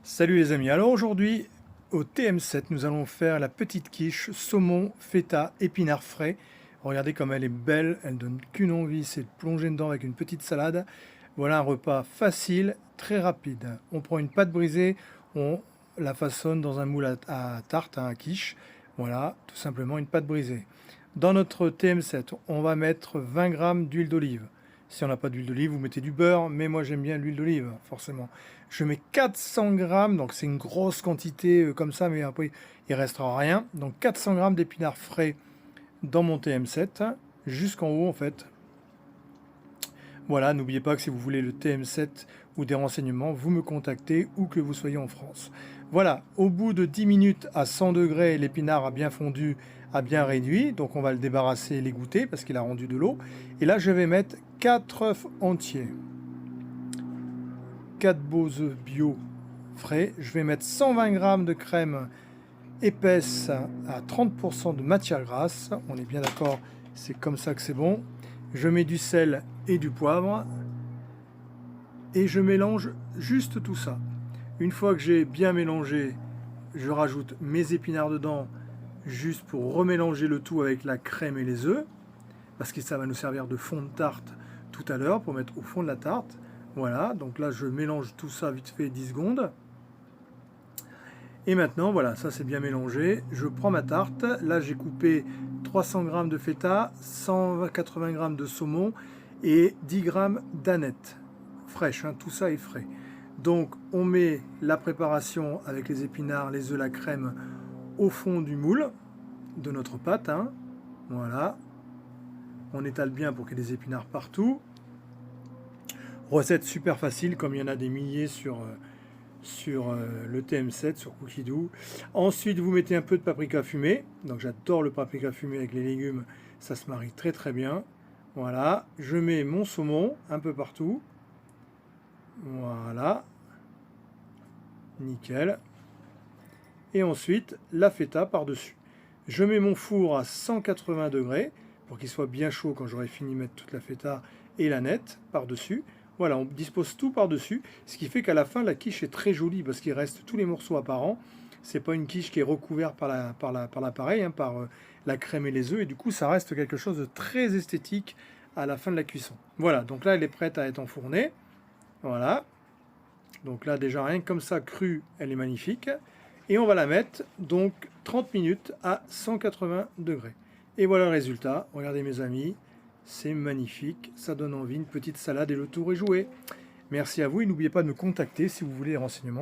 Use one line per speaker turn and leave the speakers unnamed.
Salut les amis, alors aujourd'hui au TM7 nous allons faire la petite quiche saumon, feta, épinards frais. Regardez comme elle est belle, elle donne qu'une envie, c'est de plonger dedans avec une petite salade. Voilà un repas facile, très rapide. On prend une pâte brisée, on la façonne dans un moule à tarte, à quiche. Voilà, tout simplement une pâte brisée. Dans notre TM7, on va mettre 20 g d'huile d'olive. Si on n'a pas d'huile d'olive, vous mettez du beurre, mais moi j'aime bien l'huile d'olive, forcément. Je mets 400 g, donc c'est une grosse quantité comme ça, mais après il restera rien. Donc 400 g d'épinards frais dans mon TM7, jusqu'en haut en fait. Voilà, n'oubliez pas que si vous voulez le TM7 ou des renseignements, vous me contactez où que vous soyez en France. Voilà, au bout de 10 minutes à 100 degrés, l'épinard a bien fondu, a bien réduit. Donc on va le débarrasser et l'égoutter parce qu'il a rendu de l'eau. Et là, je vais mettre 4 œufs entiers. 4 beaux œufs bio frais. Je vais mettre 120 g de crème épaisse à 30% de matière grasse. On est bien d'accord, c'est comme ça que c'est bon. Je mets du sel et du poivre et je mélange juste tout ça. Une fois que j'ai bien mélangé, je rajoute mes épinards dedans juste pour remélanger le tout avec la crème et les œufs parce que ça va nous servir de fond de tarte tout à l'heure pour mettre au fond de la tarte. Voilà, donc là je mélange tout ça vite fait 10 secondes. Et maintenant, voilà, ça c'est bien mélangé. Je prends ma tarte. Là, j'ai coupé 300 g de feta, 180 g de saumon et 10 g d'anettes fraîches. Tout ça est frais. Donc, on met la préparation avec les épinards, les œufs, la crème au fond du moule de notre pâte. Voilà. On étale bien pour qu'il y ait des épinards partout. Recette super facile, comme il y en a des milliers sur le TM7, sur Cookidoo. Ensuite, vous mettez un peu de paprika fumé. Donc j'adore le paprika fumé avec les légumes, ça se marie très très bien. Voilà, je mets mon saumon un peu partout. Voilà, nickel. Et ensuite, la feta par-dessus. Je mets mon four à 180 degrés pour qu'il soit bien chaud quand j'aurai fini de mettre toute la feta et la nette par-dessus. Voilà, on dispose tout par-dessus, ce qui fait qu'à la fin, la quiche est très jolie parce qu'il reste tous les morceaux apparents. C'est pas une quiche qui est recouverte par l'appareil, par la crème et les œufs, et du coup, ça reste quelque chose de très esthétique à la fin de la cuisson. Voilà, donc là, elle est prête à être enfournée. Voilà. Donc là, déjà, rien que comme ça, crue, elle est magnifique. Et on va la mettre, donc, 30 minutes à 180 degrés. Et voilà le résultat. Regardez, mes amis. C'est magnifique, ça donne envie, une petite salade et le tour est joué. Merci à vous et n'oubliez pas de me contacter si vous voulez des renseignements